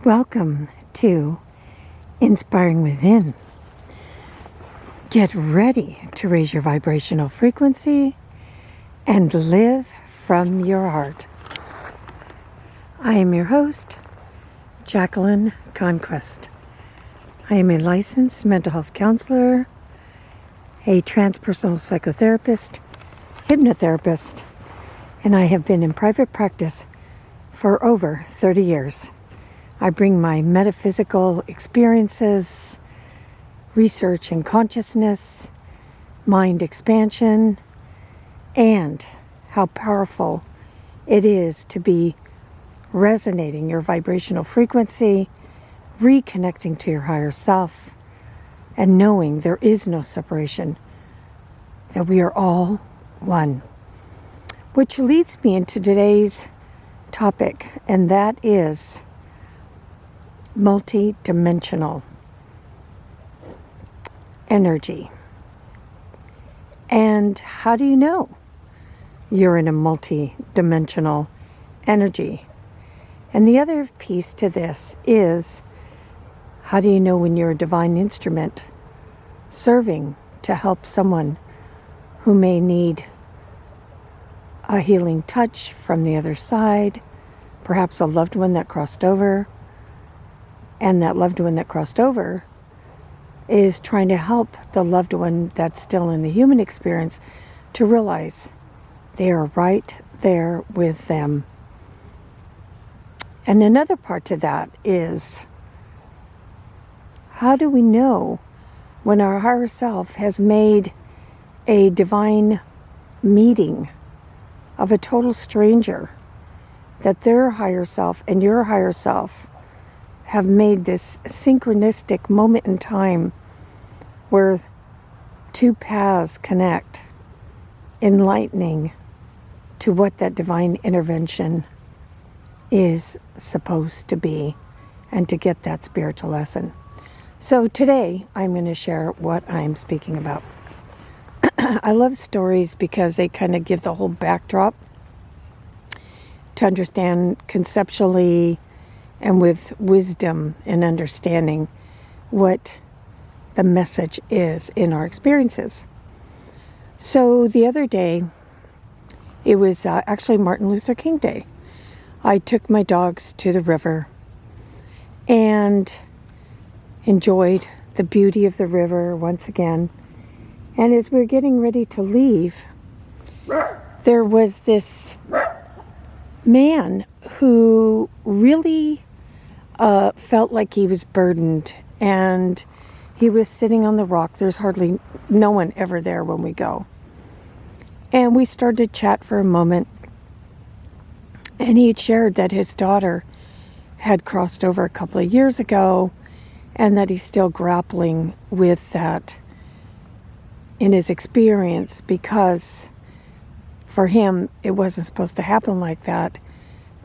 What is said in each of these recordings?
Welcome to Inspiring Within. Get ready to raise your vibrational frequency and live from your heart. I am your host, Jacqueline Conquest. I am a licensed mental health counselor, a transpersonal psychotherapist, hypnotherapist, and I have been in private practice for over 30 years. I bring my metaphysical experiences, research in consciousness, mind expansion, and how powerful it is to be resonating your vibrational frequency, reconnecting to your higher self, and knowing there is no separation, that we are all one. Which leads me into today's topic, and that is multidimensional energy. And how do you know you're in a multidimensional energy? And the other piece to this is, how do you know when you're a divine instrument serving to help someone who may need a healing touch from the other side, perhaps a loved one that crossed over, and that loved one that crossed over is trying to help the loved one that's still in the human experience to realize they are right there with them. And another part to that is, how do we know when our higher self has made a divine meeting of a total stranger, that their higher self and your higher self have made this synchronistic moment in time where two paths connect, enlightening to what that divine intervention is supposed to be, and to get that spiritual lesson. So today I'm going to share what I'm speaking about. I love stories because they kind of give the whole backdrop to understand conceptually and with wisdom and understanding what the message is in our experiences. So the other day, it was actually Martin Luther King Day. I took my dogs to the river and enjoyed the beauty of the river once again. And as we were getting ready to leave, there was this man who really felt like he was burdened, and he was sitting on the rock. There's hardly no one ever there when we go. And we started to chat for a moment, and he had shared that his daughter had crossed over a couple of years ago, and that he's still grappling with that in his experience, because for him it wasn't supposed to happen like that,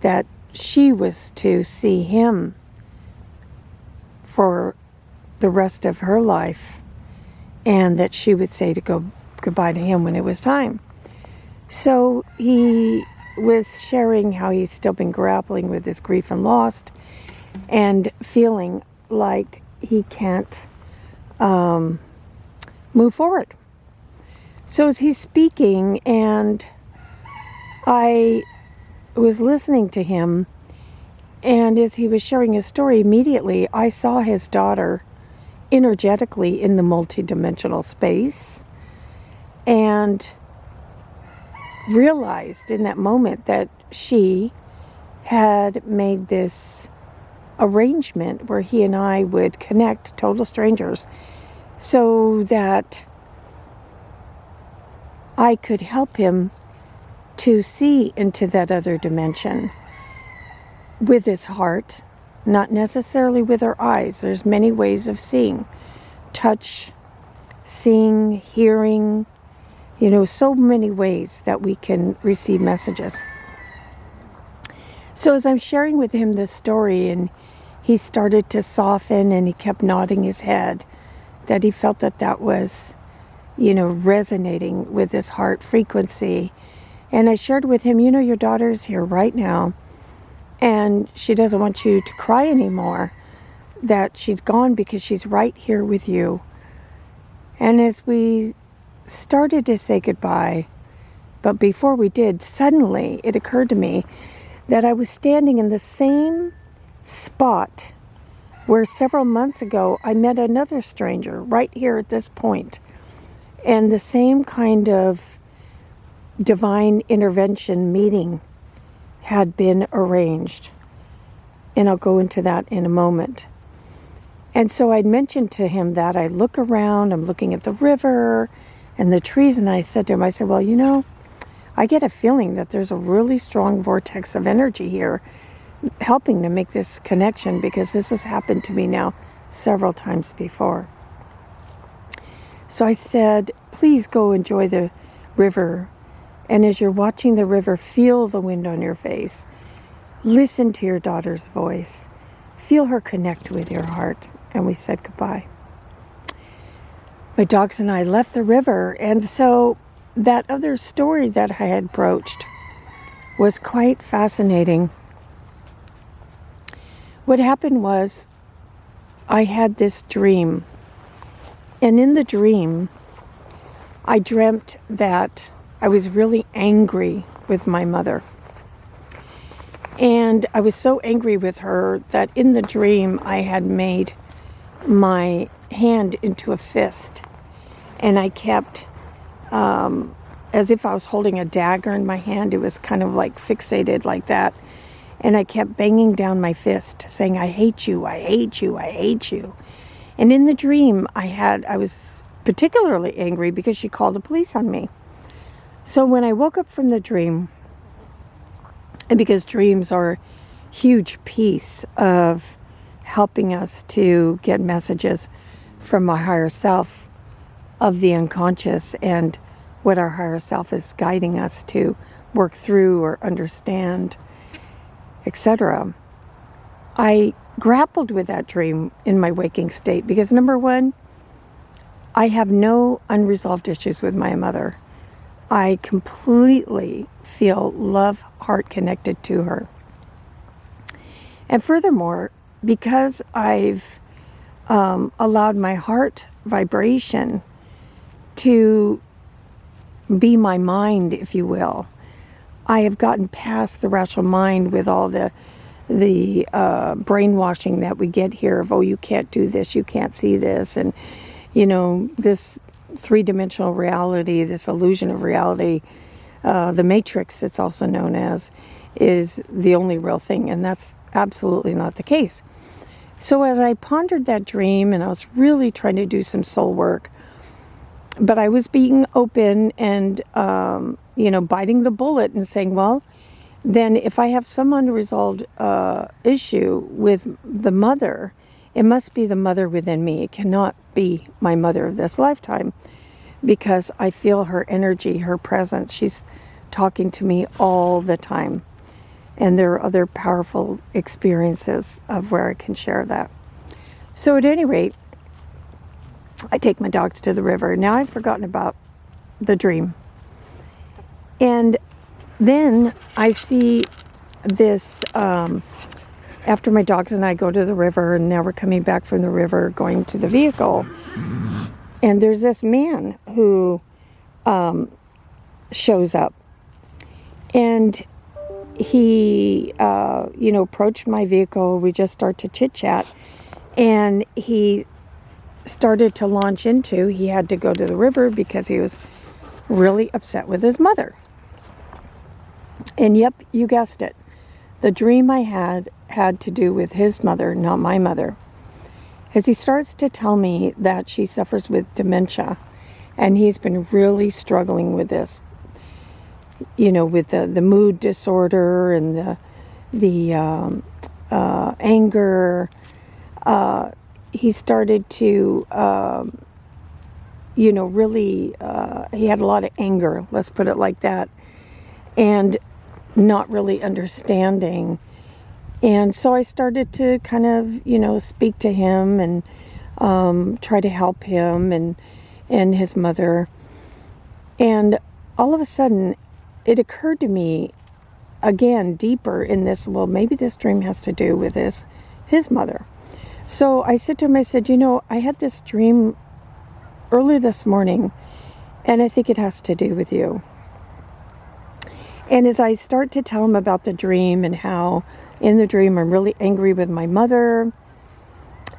that she was to see him for the rest of her life, and that she would say to go goodbye to him when it was time. So he was sharing how he's still been grappling with his grief and loss, and feeling like he can't move forward. So as he's speaking, and I was listening to him, and as he was sharing his story, immediately I saw his daughter energetically in the multidimensional space, and realized in that moment that she had made this arrangement where he and I would connect, total strangers, so that I could help him to see into that other dimension with his heart, not necessarily with our eyes. There's many ways of seeing. Touch, seeing, hearing, so many ways that we can receive messages. So as I'm sharing with him this story, and he started to soften, and he kept nodding his head, that he felt that was, resonating with his heart frequency. And I shared with him, your daughter's here right now, and she doesn't want you to cry anymore, that she's gone because she's right here with you. And as we started to say goodbye, but before we did, suddenly it occurred to me that I was standing in the same spot where several months ago I met another stranger right here at this point. And the same kind of divine intervention meeting had been arranged. And I'll go into that in a moment. And so I'd mentioned to him that I look around, I'm looking at the river and the trees, and I said to him, I said, well, you know, I get a feeling that there's a really strong vortex of energy here helping to make this connection, because this has happened to me now several times before. So I said, please go enjoy the river. And as you're watching the river, feel the wind on your face. Listen to your daughter's voice. Feel her connect with your heart. And we said goodbye. My dogs and I left the river, and so that other story that I had broached was quite fascinating. What happened was I had this dream, and in the dream I dreamt that I was really angry with my mother. And I was so angry with her that in the dream I had made my hand into a fist, and I kept as if I was holding a dagger in my hand. It was kind of like fixated like that. And I kept banging down my fist, saying, I hate you, I hate you, I hate you. And in the dream, I was particularly angry because she called the police on me. So when I woke up from the dream, and because dreams are a huge piece of helping us to get messages from our higher self of the unconscious and what our higher self is guiding us to work through or understand, etc. I grappled with that dream in my waking state because, number one, I have no unresolved issues with my mother. I completely feel love, heart connected to her. And furthermore, because I've allowed my heart vibration to be my mind, if you will, I have gotten past the rational mind with all the brainwashing that we get here of, oh, you can't do this, you can't see this, and you know, this three-dimensional reality, this illusion of reality, the matrix, it's also known as, is the only real thing, and that's absolutely not the case. So as I pondered that dream, and I was really trying to do some soul work, but I was being open and, biting the bullet and saying, well, then if I have some unresolved issue with the mother, it must be the mother within me. It cannot be my mother of this lifetime, because I feel her energy, her presence. She's talking to me all the time. And there are other powerful experiences of where I can share that. So at any rate, I take my dogs to the river. Now I've forgotten about the dream. And then I see this, after my dogs and I go to the river, and now we're coming back from the river, going to the vehicle. And there's this man who shows up. And he, approached my vehicle. We just start to chit-chat. And he started to launch into, he had to go to the river because he was really upset with his mother. And yep, you guessed it. The dream I had to do with his mother, not my mother. As he starts to tell me that she suffers with dementia, and he's been really struggling with this, with the mood disorder and the anger. He started to, really, he had a lot of anger, let's put it like that, and not really understanding. And so I started to kind of, speak to him and try to help him and his mother. And all of a sudden, it occurred to me again, deeper in this, well, maybe this dream has to do with his mother. So I said to him, I said, I had this dream early this morning, and I think it has to do with you. And as I start to tell him about the dream and how in the dream I'm really angry with my mother,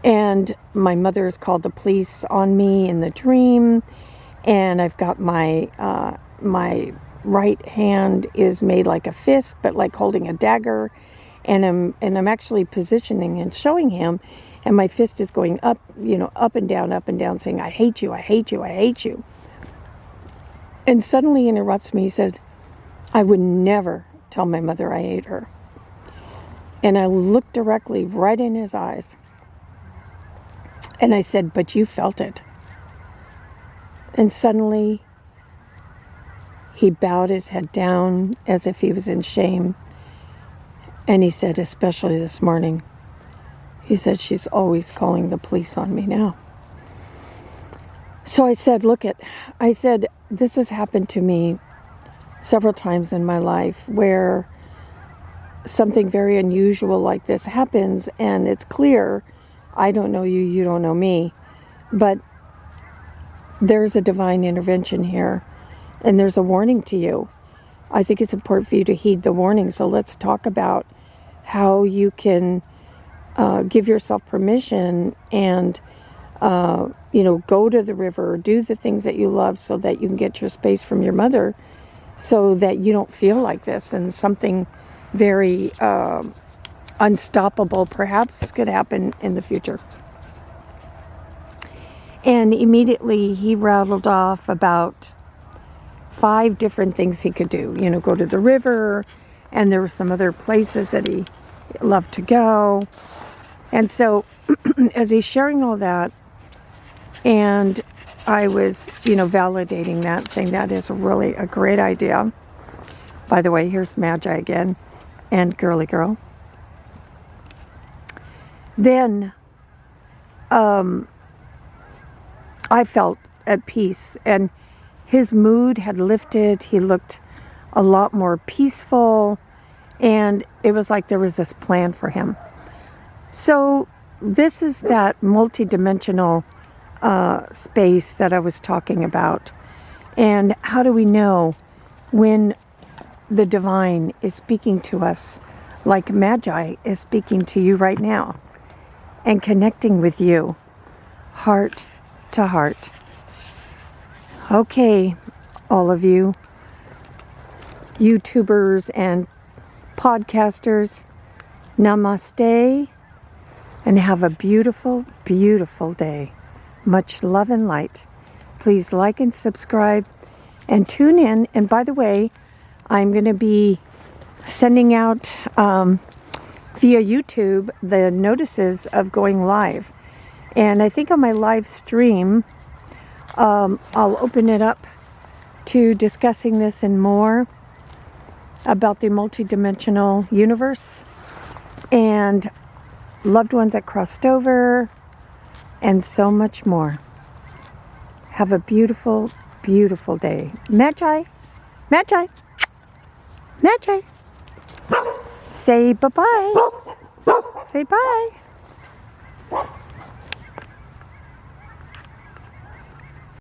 and my mother has called the police on me in the dream, and I've got my right hand is made like a fist, but like holding a dagger, and I'm actually positioning and showing him, and my fist is going up, up and down, saying, I hate you, I hate you, I hate you. And suddenly he interrupts me. He said, I would never tell my mother I hate her. And I looked directly right in his eyes. And I said, but you felt it. And suddenly he bowed his head down as if he was in shame. And he said, especially this morning, he said, she's always calling the police on me now. So I said, this has happened to me several times in my life where something very unusual like this happens, and it's clear, I don't know you, you don't know me, but there's a divine intervention here, and there's a warning to you. I think it's important for you to heed the warning. So let's talk about how you can give yourself permission and go to the river, do the things that you love so that you can get your space from your mother, so that you don't feel like this, and something very unstoppable perhaps could happen in the future. And immediately he rattled off about 5 different things he could do. Go to the river, and there were some other places that he loved to go. And so as he's sharing all that, and I was, validating that, saying that is really a great idea. By the way, here's Magi again and Girly Girl. Then I felt at peace, and his mood had lifted. He looked a lot more peaceful, and it was like there was this plan for him. So this is that multidimensional space that I was talking about. And how do we know when the divine is speaking to us, like Magi is speaking to you right now, and connecting with you heart to heart? Okay, all of you YouTubers and podcasters, namaste, and have a beautiful, beautiful day. Much love and light. Please like and subscribe and tune in. And by the way, I'm going to be sending out via YouTube the notices of going live. And I think on my live stream, I'll open it up to discussing this and more about the multidimensional universe and loved ones that crossed over, and so much more. Have a beautiful, beautiful day. Magi, Magi, Magi. Say bye-bye. Say bye.